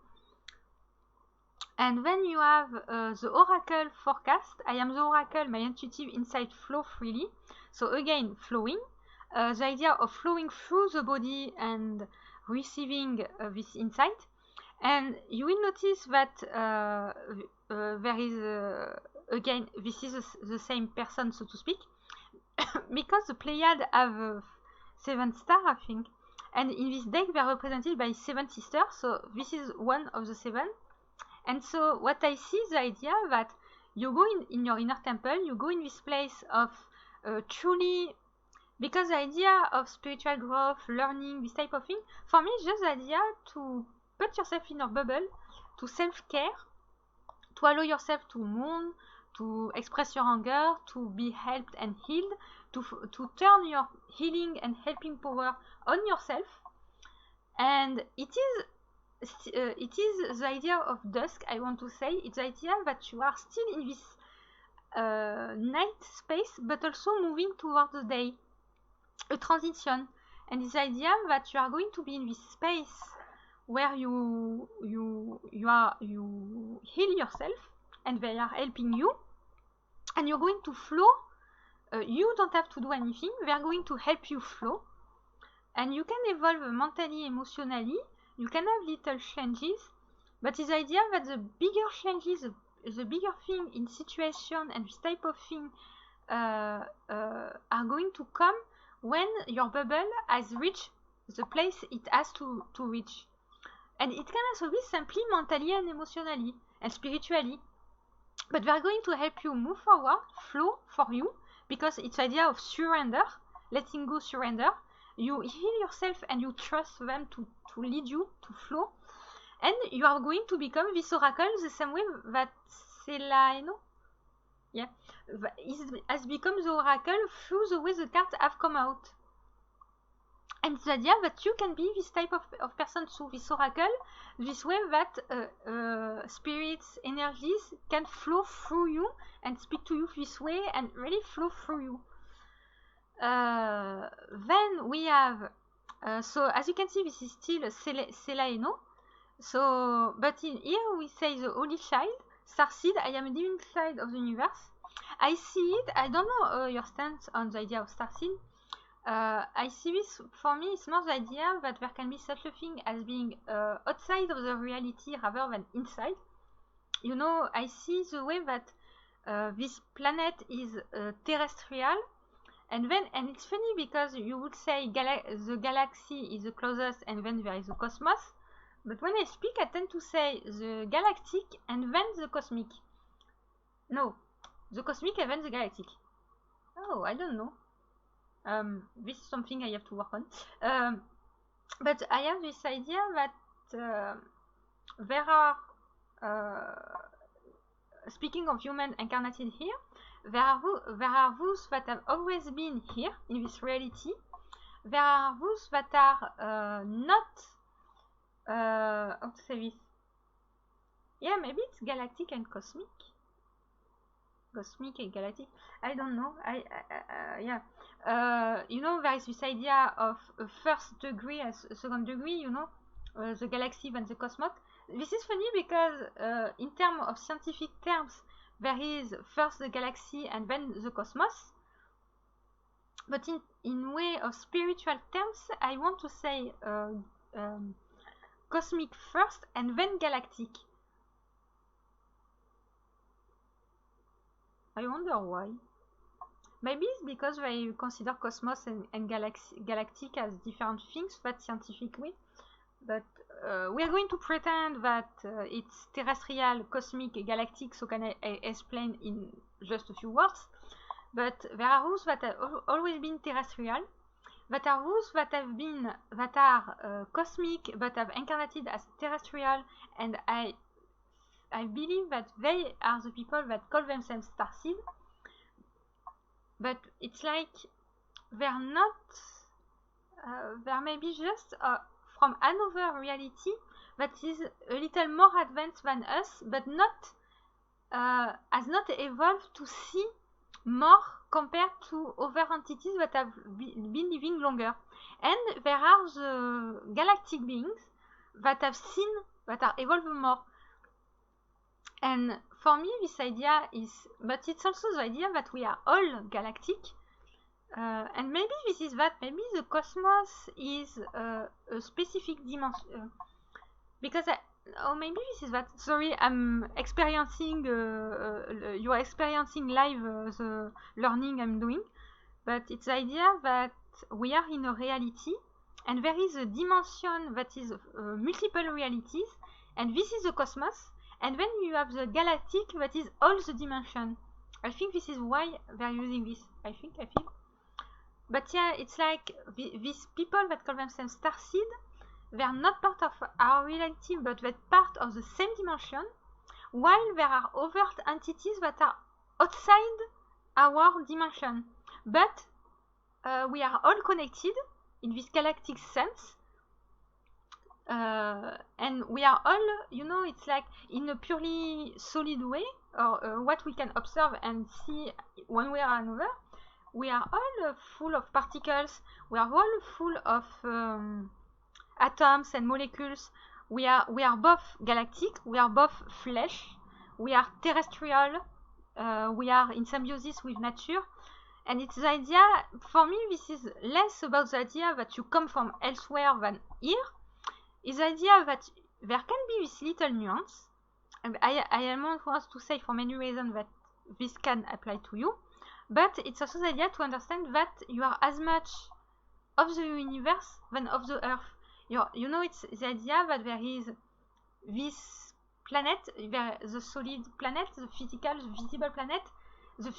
And then you have the oracle forecast. I am the oracle, my intuitive insight flow freely. So again, flowing. The idea of flowing through the body and receiving this insight. And you will notice that there is, again, this is the same person, so to speak, because the Pleiad have 7 stars, I think. And in this deck, they are represented by 7 sisters, so this is one of the 7. And so what I see is the idea that you go in your inner temple, you go in this place of truly, because the idea of spiritual growth, learning, this type of thing, for me it's just the idea to put yourself in your bubble, to self-care, to allow yourself to mourn, to express your anger, to be helped and healed, to turn your healing and helping power on yourself. And it is the idea of dusk, I want to say. It's the idea that you are still in this night space, but also moving towards the day, a transition. And it's the idea that you are going to be in this space where you heal yourself, and they are helping you, and you're going to flow. You don't have to do anything. They are going to help you flow, and you can evolve mentally, emotionally. You can have little changes, but it's the idea that the bigger changes, the bigger thing in situation and this type of thing are going to come when your bubble has reached the place it has to reach. And it can also be simply mentally and emotionally and spiritually. But they are going to help you move forward, flow for you, because it's the idea of surrender, letting go, surrender. You heal yourself and you trust them to lead you, to flow. And you are going to become this oracle the same way that Selene, has become the oracle through the way the cards have come out. And the idea that you can be this type of person through this oracle, this way that spirits, energies can flow through you and speak to you this way and really flow through you. Then we have, so as you can see, this is still Selene. So, but in here we say the Holy Child, Starseed. I am a divine side of the universe. I see it. I don't know your stance on the idea of Starseed. I see this, for me, it's more the idea that there can be such a thing as being outside of the reality rather than inside. You know, I see the way that this planet is terrestrial, and it's funny because you would say the galaxy is the closest and then there is the cosmos, but when I speak I tend to say the galactic and then the cosmic. No, the cosmic and then the galactic. Oh, I don't know. This is something I have to work on. But I have this idea that there are, speaking of human incarnated here, there are those that have always been here in this reality. There are those that are not, how to say this? Yeah, maybe it's galactic and cosmic. Cosmic and galactic. I don't know. You know, there is this idea of a first degree and a second degree, you know, the galaxy and the cosmos. This is funny because in terms of scientific terms, there is first the galaxy and then the cosmos. But in way of spiritual terms, I want to say cosmic first and then galactic. I wonder why. Maybe it's because they consider cosmos and galactic as different things, that scientifically. but we are going to pretend that it's terrestrial, cosmic, galactic, so can I explain in just a few words. But there are rules that have always been terrestrial, that are rules that are cosmic, but have incarnated as terrestrial, and I believe that they are the people that call themselves starseed. But it's like they're not. There may be just from another reality that is a little more advanced than us, but not has not evolved to see more compared to other entities that have been living longer. And there are the galactic beings that have seen, that are evolved more. And for me, this idea is, but it's also the idea that we are all galactic. And maybe this is that, maybe the cosmos is a specific dimension. Because maybe this is that. Sorry, I'm experiencing, you are experiencing live the learning I'm doing. But it's the idea that we are in a reality, and there is a dimension that is multiple realities, and this is the cosmos. And then you have the galactic that is all the dimension. I think this is why they're using this. I feel. But yeah, it's like these people that call themselves starseed, they're not part of our reality, but they're part of the same dimension, while there are other entities that are outside our dimension. But we are all connected in this galactic sense. And we are all, it's like in a purely solid way, or what we can observe and see one way or another. We are all full of particles. We are all full of atoms and molecules. We are both galactic. We are both flesh. We are terrestrial. We are in symbiosis with nature. And it's the idea, for me, this is less about the idea that you come from elsewhere than here. It's the idea that there can be this little nuance. And I want to say for many reasons that this can apply to you. But it's also the idea to understand that you are as much of the universe than of the Earth. It's the idea that there is this planet, the solid planet, the physical, the visible planet, the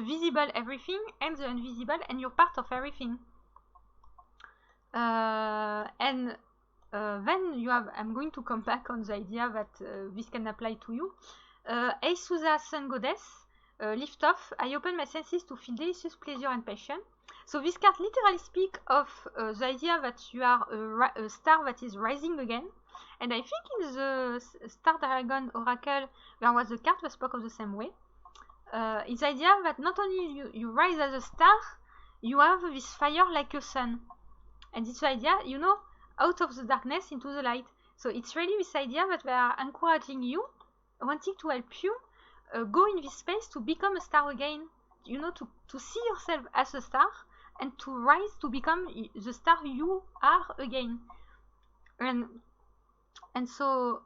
visible everything, and the invisible, and you're part of everything. Then you have, I'm going to come back on the idea that this can apply to you. Eisusa, sun goddess, lift off. I open my senses to feel delicious pleasure and passion. So this card literally speaks of the idea that you are a star that is rising again. And I think in the Star Dragon Oracle, there was a card that spoke of the same way. It's the idea that not only you rise as a star, you have this fire like a sun. And it's the idea, out of the darkness into the light. So it's really this idea that they are encouraging you, wanting to help you go in this space to become a star again. To see yourself as a star and to rise to become the star you are again. And so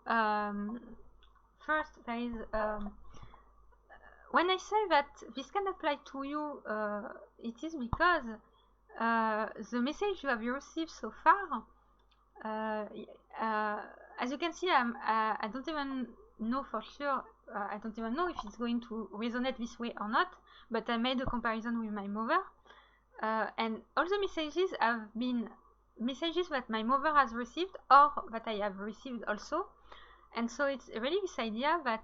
first there is when I say that this can apply to you, it is because the message you have received so far, as you can see, I don't even know for sure. I don't even know if it's going to resonate this way or not. But I made a comparison with my mother, and all the messages have been messages that my mother has received or that I have received also. And so it's really this idea that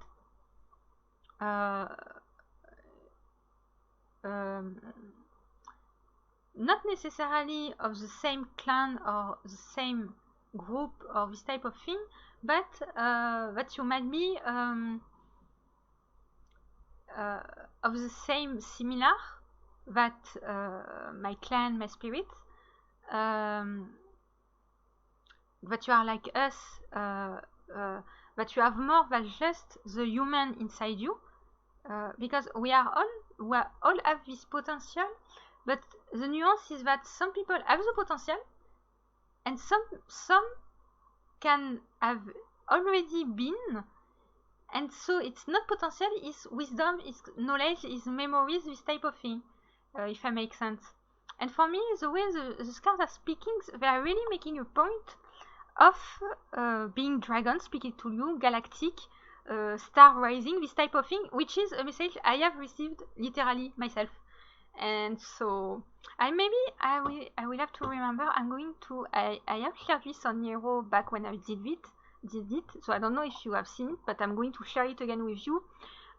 not necessarily of the same clan or the same group or this type of thing, but that you might be of the same similar, that my clan, my spirit, that you are like us, that you have more than just the human inside you, because we all have this potential, but the nuance is that some people have the potential and some can have already been, and so it's not potential, it's wisdom, it's knowledge, it's memories, this type of thing, if I make sense. And for me, the way the stars are speaking, they are really making a point of being dragons speaking to you, galactic, star rising, this type of thing, which is a message I have received literally myself. And so I will have to remember. I have shared this on Nero back when I did it, so I don't know if you have seen it, but I'm going to share it again with you.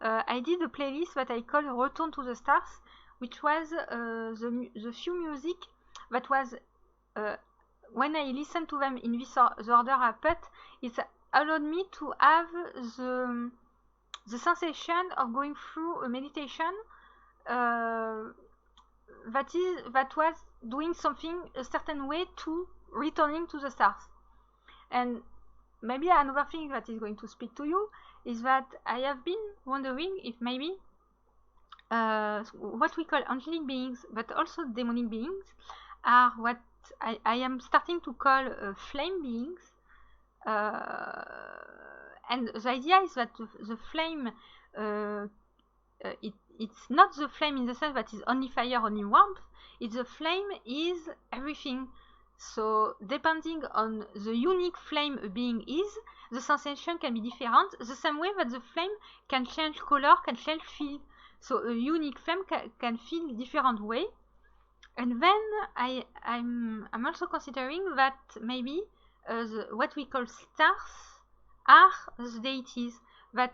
I did a playlist that I call Return to the Stars, which was the few music that was when I listened to them in this the order I put, it allowed me to have the sensation of going through a meditation that was doing something a certain way to returning to the stars. And maybe another thing that is going to speak to you is that I have been wondering if maybe what we call angelic beings, but also demonic beings, are what I am starting to call flame beings. And the idea is that the flame, it's not the flame in the sense that is only fire, only warmth. It's the flame is everything. So depending on the unique flame a being is, the sensation can be different. The same way that the flame can change color, can change feel. So a unique flame can feel different way. And then I'm also considering that maybe what we call stars are the deities that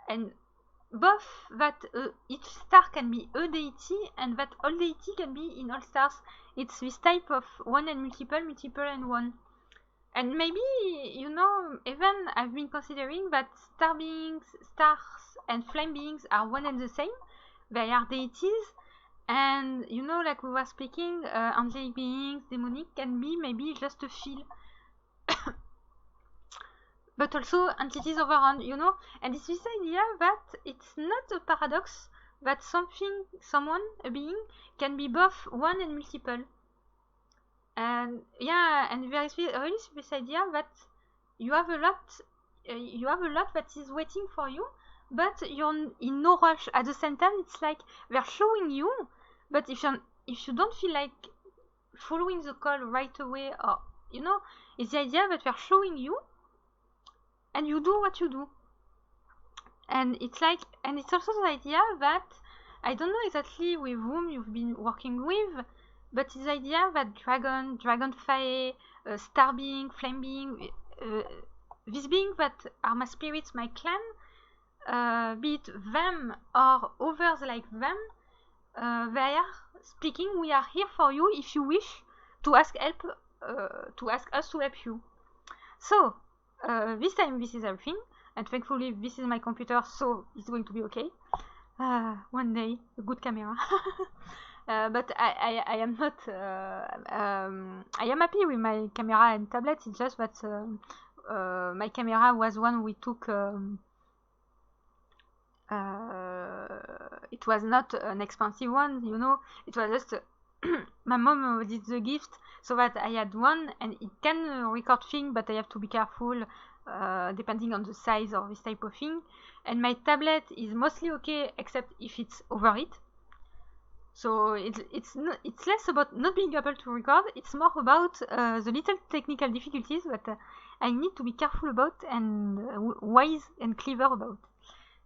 and both that each star can be a deity and that all deity can be in all stars. It's this type of one and multiple, multiple and one. And maybe, you know, even I've been considering that star beings, stars and flame beings are one and the same. They are deities, and you know, like we were speaking, angelic beings, demonic can be maybe just a feel. But also entities overall, you know, and it's this idea that it's not a paradox that someone, a being, can be both one and multiple. And yeah, and there is really this idea that you have a lot that is waiting for you, but you're in no rush. At the same time, it's like they're showing you, but if you don't feel like following the call right away, or you know, it's the idea that they're showing you, and you do what you do. And it's like, and it's also the idea that I don't know exactly with whom you've been working with, but it's the idea that dragonfly, star being, flame being, these beings that are my spirits, my clan, be it them or others like them, they are speaking. We are here for you if you wish to ask help, to ask us to help you. So this time this is everything, and thankfully this is my computer, so it's going to be okay. One day, a good camera. But I am not. I am happy with my camera and tablet. It's just that my camera was one we took. It was not an expensive one, you know. It was just my mom did the gift, so that I had one, and it can record things, but I have to be careful depending on the size or this type of thing. And my tablet is mostly okay, except if it's over it. So it's less about not being able to record, it's more about the little technical difficulties that I need to be careful about and wise and clever about.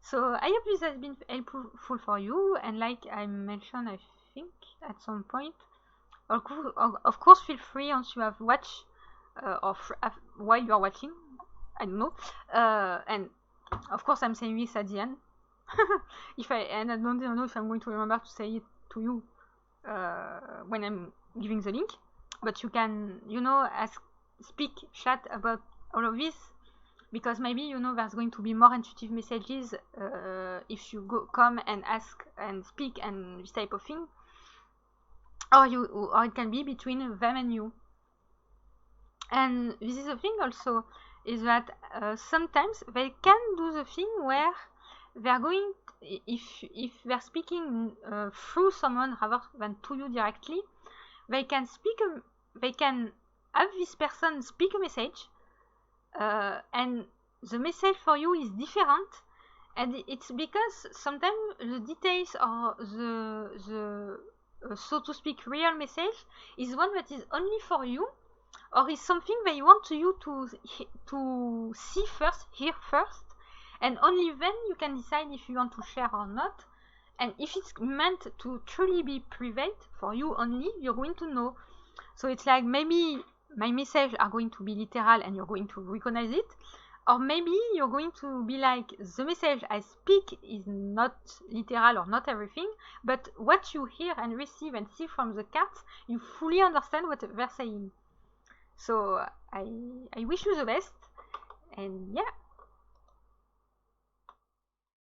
So I hope this has been helpful for you, and like I mentioned, I think at some point, of course feel free once you have watched or while you are watching, I don't know, and of course I'm saying this at the end. And I don't know if I'm going to remember to say it to you when I'm giving the link, but you can, you know, chat about all of this, because maybe, you know, there's going to be more intuitive messages if you come and ask and speak and this type of thing, or it can be between them and you. And this is the thing also, is that sometimes they can do the thing where they're going, if they're speaking through someone rather than to you directly, they can have this person speak a message, and the message for you is different, And it's because sometimes the details or the so to speak real message is one that is only for you, or is something that you want you to see first, hear first, and only then you can decide if you want to share or not. And if it's meant to truly be private for you only, you're going to know. So it's like maybe my messages are going to be literal and you're going to recognize it, or maybe you're going to be like, the message I speak is not literal or not everything, but what you hear and receive and see from the cats, you fully understand what they're saying. So I wish you the best, and yeah.